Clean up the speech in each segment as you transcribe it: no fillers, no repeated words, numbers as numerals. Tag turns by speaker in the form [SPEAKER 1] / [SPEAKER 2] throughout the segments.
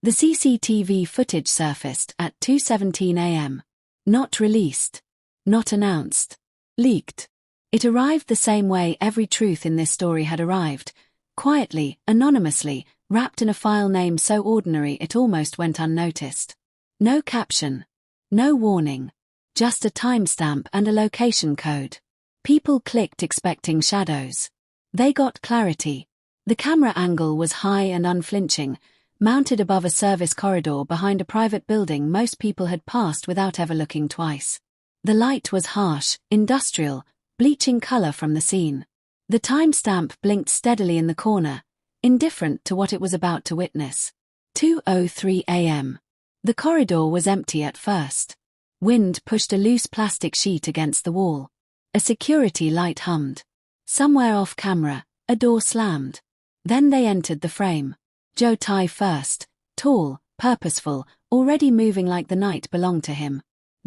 [SPEAKER 1] The CCTV footage surfaced at 2:17 a.m. Not released. Not announced. Leaked. It arrived the same way every truth in this story had arrived, quietly, anonymously, wrapped in a file name so ordinary it almost went unnoticed. No caption. No warning. Just a timestamp and a location code. People clicked expecting shadows. They got clarity. The camera angle was high and unflinching, mounted above a service corridor behind a private building most people had passed without ever looking twice. The light was harsh, industrial, bleaching color from the scene. The timestamp blinked steadily in the corner, indifferent to what it was about to witness. 2:03 a.m. The corridor was empty at first. Wind pushed a loose plastic sheet against the wall. A security light hummed. Somewhere off camera, a door slammed. Then they entered the frame. Joe Tai first, tall, purposeful, already moving like the night belonged to him.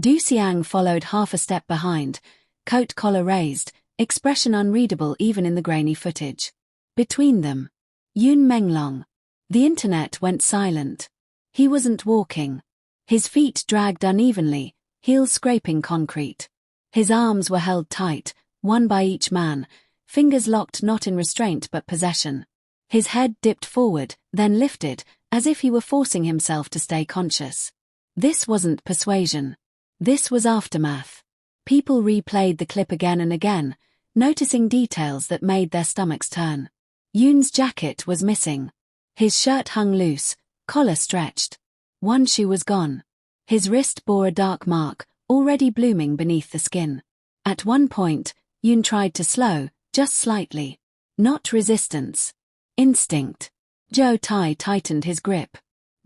[SPEAKER 1] Siang followed half a step behind, coat collar raised, expression unreadable even in the grainy footage. Between them, menglong. The internet went silent. He wasn't walking. His feet dragged unevenly, heels scraping concrete. His arms were held tight, one by each man, fingers locked not in restraint but possession. His head dipped forward, then lifted, as if he were forcing himself to stay conscious. This wasn't persuasion. This was aftermath. People replayed the clip again and again, noticing details that made their stomachs turn. Yoon's jacket was missing. His shirt hung loose, collar stretched. One shoe was gone. His wrist bore a dark mark, already blooming beneath the skin. At one point, Yoon tried to slow, just slightly. Not resistance. Instinct. Joe Tai tightened his grip.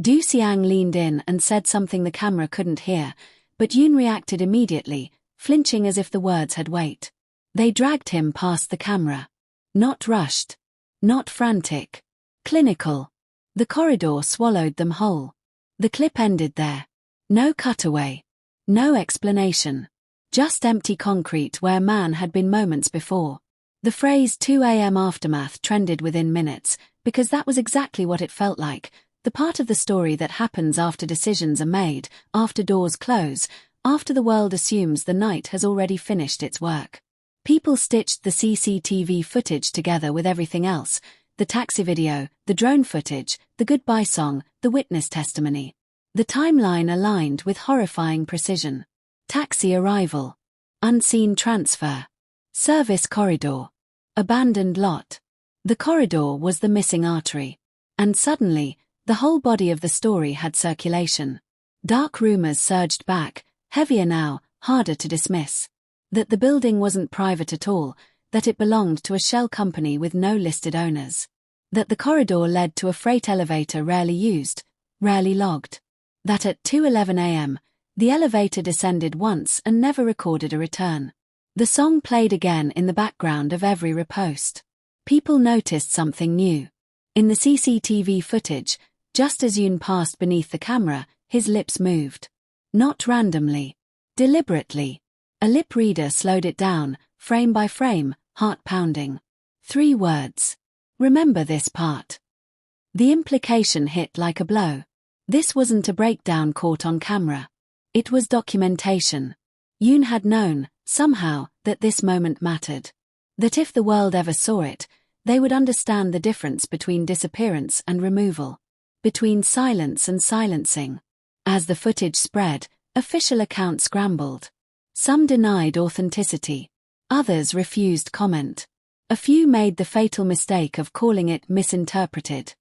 [SPEAKER 1] Siang leaned in and said something the camera couldn't hear, but Yoon reacted immediately, flinching as if the words had weight. They dragged him past the camera. Not rushed. Not frantic. Clinical. The corridor swallowed them whole. The clip ended there. No cutaway. No explanation. Just empty concrete where man had been moments before. The phrase 2 a.m. aftermath trended within minutes, because that was exactly what it felt like, the part of the story that happens after decisions are made, after doors close, after the world assumes the night has already finished its work. People stitched the CCTV footage together with everything else, the taxi video, the drone footage, the goodbye song, the witness testimony. The timeline aligned with horrifying precision. Taxi arrival. Unseen transfer. Service corridor. Abandoned lot. The corridor was the missing artery. And suddenly, the whole body of the story had circulation. Dark rumors surged back, heavier now, harder to dismiss. That the building wasn't private at all, that it belonged to a shell company with no listed owners. That the corridor led to a freight elevator rarely used, rarely logged. That at 2:11 a.m., the elevator descended once and never recorded a return. The song played again in the background of every repost. People noticed something new. In the CCTV footage, just as Yoon passed beneath the camera, his lips moved. Not randomly. Deliberately. A lip reader slowed it down, frame by frame, heart pounding. 3 words. Remember this part. The implication hit like a blow. This wasn't a breakdown caught on camera. It was documentation. Yoon had known, somehow, that this moment mattered. That if the world ever saw it, they would understand the difference between disappearance and removal. Between silence and silencing. As the footage spread, official accounts scrambled. Some denied authenticity. Others refused comment. A few made the fatal mistake of calling it misinterpreted.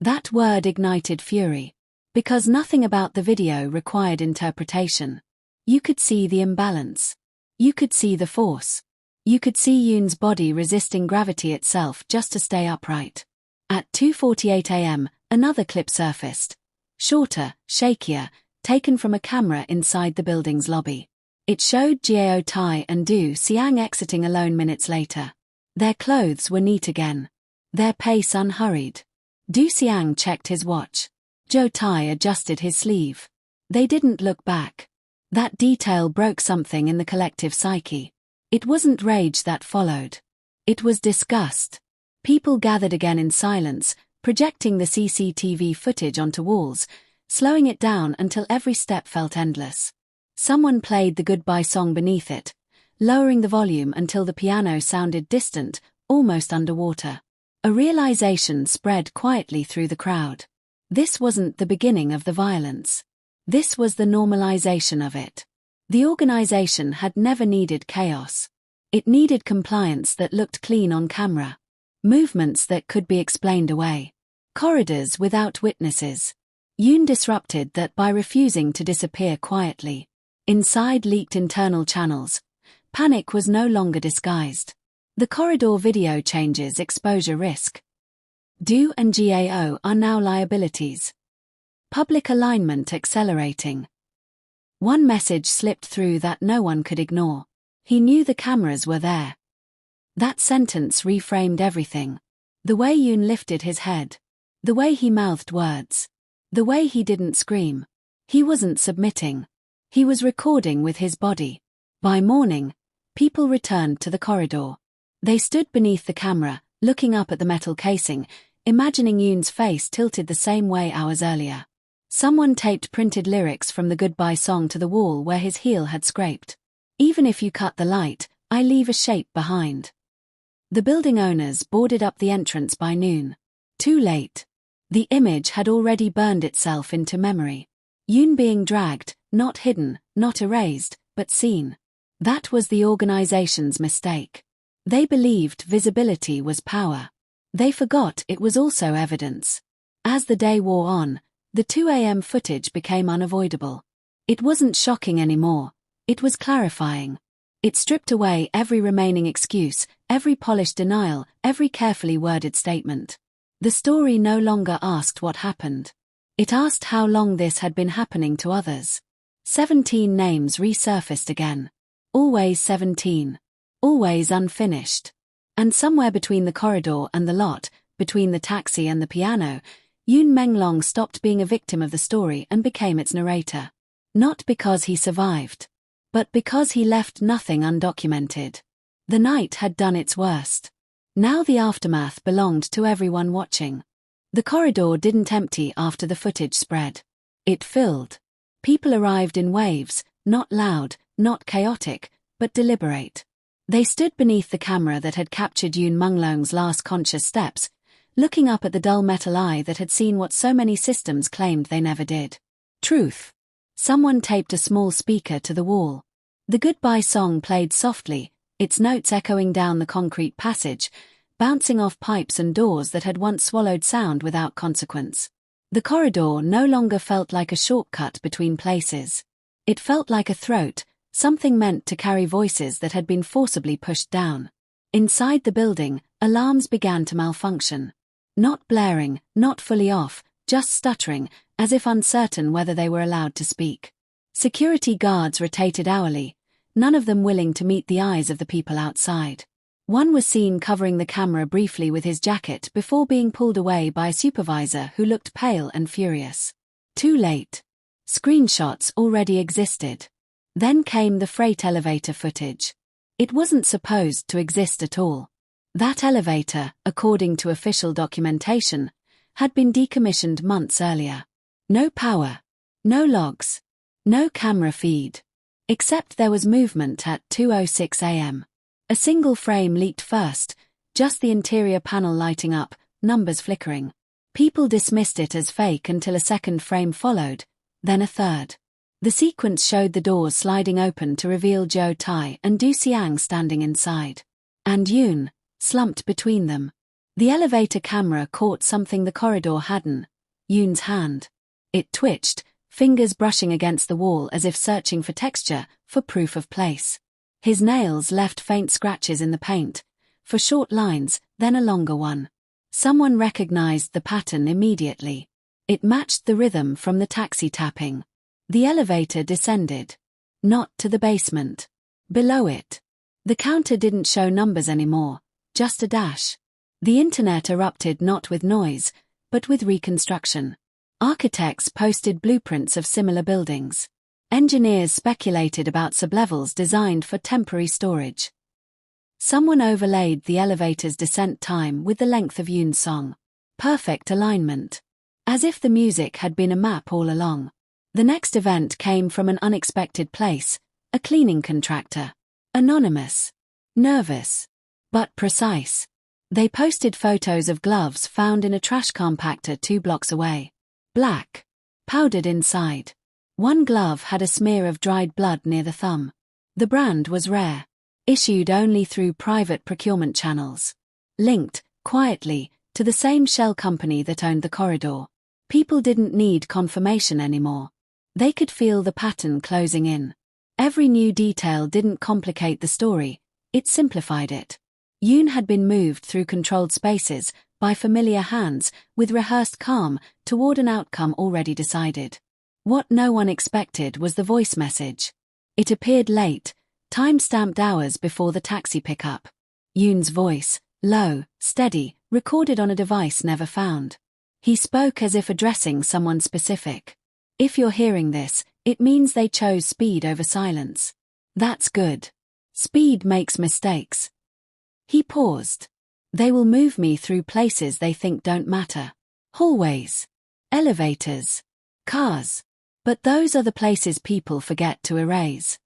[SPEAKER 1] That word ignited fury. Because nothing about the video required interpretation. You could see the imbalance. You could see the force. You could see Yoon's body resisting gravity itself just to stay upright. At 2:48 a.m., another clip surfaced. Shorter, shakier, taken from a camera inside the building's lobby. It showed Joe Tai and Siang exiting alone minutes later. Their clothes were neat again. Their pace unhurried. Siang checked his watch. Joe Tai adjusted his sleeve. They didn't look back. That detail broke something in the collective psyche. It wasn't rage that followed. It was disgust. People gathered again in silence, projecting the CCTV footage onto walls, slowing it down until every step felt endless. Someone played the goodbye song beneath it, lowering the volume until the piano sounded distant, almost underwater. A realization spread quietly through the crowd. This wasn't the beginning of the violence. This was the normalization of it. The organization had never needed chaos. It needed compliance that looked clean on camera. Movements that could be explained away. Corridors without witnesses. Yoon disrupted that by refusing to disappear quietly. Inside leaked internal channels. Panic was no longer disguised. The corridor video changes exposure risk. Do and GAO are now liabilities. Public alignment accelerating. One message slipped through that no one could ignore. He knew the cameras were there. That sentence reframed everything. The way Yoon lifted his head. The way he mouthed words. The way he didn't scream. He wasn't submitting. He was recording with his body. By morning, people returned to the corridor. They stood beneath the camera, looking up at the metal casing, imagining Yoon's face tilted the same way hours earlier. Someone taped printed lyrics from the goodbye song to the wall where his heel had scraped. Even if you cut the light, I leave a shape behind. The building owners boarded up the entrance by noon. Too late. The image had already burned itself into memory. Yoon being dragged, not hidden, not erased, but seen. That was the organization's mistake. They believed visibility was power. They forgot it was also evidence. As the day wore on, the 2 a.m. footage became unavoidable. It wasn't shocking anymore. It was clarifying. It stripped away every remaining excuse, every polished denial, every carefully worded statement. The story no longer asked what happened. It asked how long this had been happening to others. 17 names resurfaced again. Always 17. Always unfinished. And somewhere between the corridor and the lot, between the taxi and the piano, Yoon Menglong stopped being a victim of the story and became its narrator. Not because he survived, but because he left nothing undocumented. The night had done its worst. Now the aftermath belonged to everyone watching. The corridor didn't empty after the footage spread. It filled. People arrived in waves, not loud, not chaotic, but deliberate. They stood beneath the camera that had captured Yoon Menglong's last conscious steps, looking up at the dull metal eye that had seen what so many systems claimed they never did. Truth. Someone taped a small speaker to the wall. The goodbye song played softly, its notes echoing down the concrete passage, bouncing off pipes and doors that had once swallowed sound without consequence. The corridor no longer felt like a shortcut between places. It felt like a throat, something meant to carry voices that had been forcibly pushed down. Inside the building, alarms began to malfunction. Not blaring, not fully off, just stuttering, as if uncertain whether they were allowed to speak. Security guards rotated hourly, none of them willing to meet the eyes of the people outside. One was seen covering the camera briefly with his jacket before being pulled away by a supervisor who looked pale and furious. Too late. Screenshots already existed. Then came the freight elevator footage. It wasn't supposed to exist at all. That elevator, according to official documentation, had been decommissioned months earlier. No power. No logs. No camera feed. Except there was movement at 2:06 a.m. A single frame leaked first, just the interior panel lighting up, numbers flickering. People dismissed it as fake until a second frame followed, then a third. The sequence showed the doors sliding open to reveal Joe Tai and Du Siang standing inside. And Yoon, slumped between them. The elevator camera caught something the corridor hadn't. Yoon's hand. It twitched, fingers brushing against the wall as if searching for texture, for proof of place. His nails left faint scratches in the paint, for short lines, then a longer one. Someone recognized the pattern immediately. It matched the rhythm from the taxi tapping. The elevator descended. Not to the basement. Below it. The counter didn't show numbers anymore, just a dash. The internet erupted not with noise, but with reconstruction. Architects posted blueprints of similar buildings. Engineers speculated about sublevels designed for temporary storage. Someone overlaid the elevator's descent time with the length of Yoon's song. Perfect alignment. As if the music had been a map all along. The next event came from an unexpected place, a cleaning contractor. Anonymous. Nervous. But precise. They posted photos of gloves found in a trash compactor 2 blocks away. Black. Powdered inside. One glove had a smear of dried blood near the thumb. The brand was rare. Issued only through private procurement channels. Linked, quietly, to the same shell company that owned the corridor. People didn't need confirmation anymore. They could feel the pattern closing in. Every new detail didn't complicate the story, it simplified it. Yoon had been moved through controlled spaces, by familiar hands, with rehearsed calm, toward an outcome already decided. What no one expected was the voice message. It appeared late, time-stamped hours before the taxi pickup. Yoon's voice, low, steady, recorded on a device never found. He spoke as if addressing someone specific. If you're hearing this, it means they chose speed over silence. That's good. Speed makes mistakes. He paused. They will move me through places they think don't matter. Hallways. Elevators. Cars. But those are the places people forget to erase.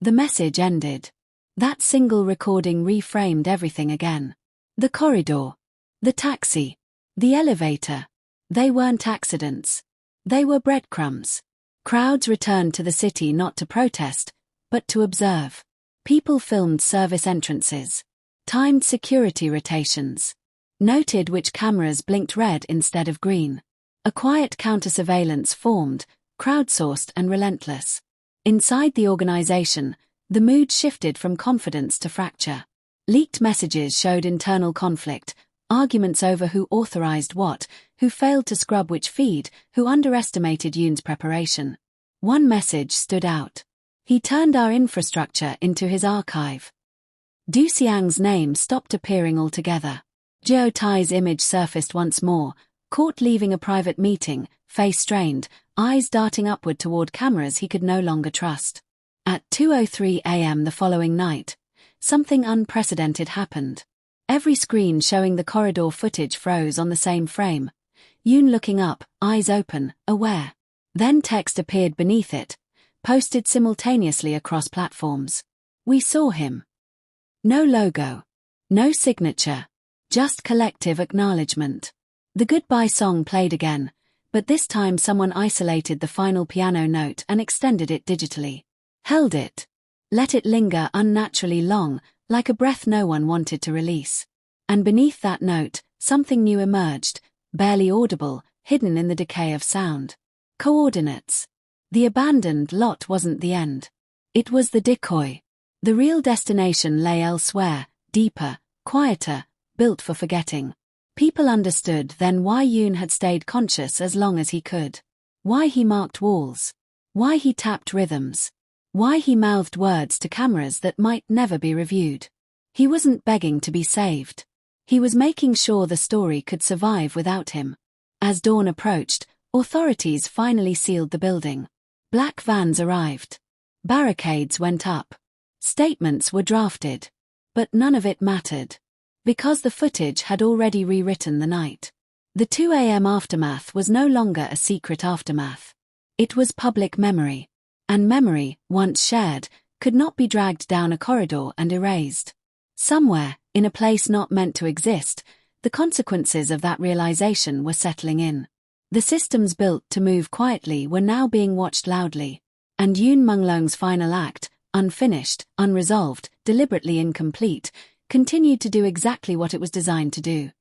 [SPEAKER 1] The message ended. That single recording reframed everything again. The corridor. The taxi. The elevator. They weren't accidents. They were breadcrumbs. Crowds returned to the city not to protest, but to observe. People filmed service entrances. Timed security rotations. Noted which cameras blinked red instead of green. A quiet counter-surveillance formed, crowdsourced and relentless. Inside the organization, the mood shifted from confidence to fracture. Leaked messages showed internal conflict, arguments over who authorized what, who failed to scrub which feed, who underestimated Yoon's preparation. One message stood out. He turned our infrastructure into his archive. Du Siang's name stopped appearing altogether. Jiao Tai's image surfaced once more, caught leaving a private meeting, face strained, eyes darting upward toward cameras he could no longer trust. At 2:03 a.m. the following night, something unprecedented happened. Every screen showing the corridor footage froze on the same frame. Yoon looking up, eyes open, aware. Then text appeared beneath it, posted simultaneously across platforms. We saw him. No logo. No signature. Just collective acknowledgement. The goodbye song played again, but this time someone isolated the final piano note and extended it digitally. Held it. Let it linger unnaturally long, like a breath no one wanted to release. And beneath that note, something new emerged, barely audible, hidden in the decay of sound. Coordinates. The abandoned lot wasn't the end. It was the decoy. The real destination lay elsewhere, deeper, quieter, built for forgetting. People understood then why Yoon had stayed conscious as long as he could. Why he marked walls. Why he tapped rhythms. Why he mouthed words to cameras that might never be reviewed. He wasn't begging to be saved. He was making sure the story could survive without him. As dawn approached, authorities finally sealed the building. Black vans arrived. Barricades went up. Statements were drafted. But none of it mattered. Because the footage had already rewritten the night. The 2 a.m. aftermath was no longer a secret aftermath. It was public memory. And memory, once shared, could not be dragged down a corridor and erased. Somewhere, in a place not meant to exist, the consequences of that realization were settling in. The systems built to move quietly were now being watched loudly. And Yoon Menglong's final act, unfinished, unresolved, deliberately incomplete, continued to do exactly what it was designed to do.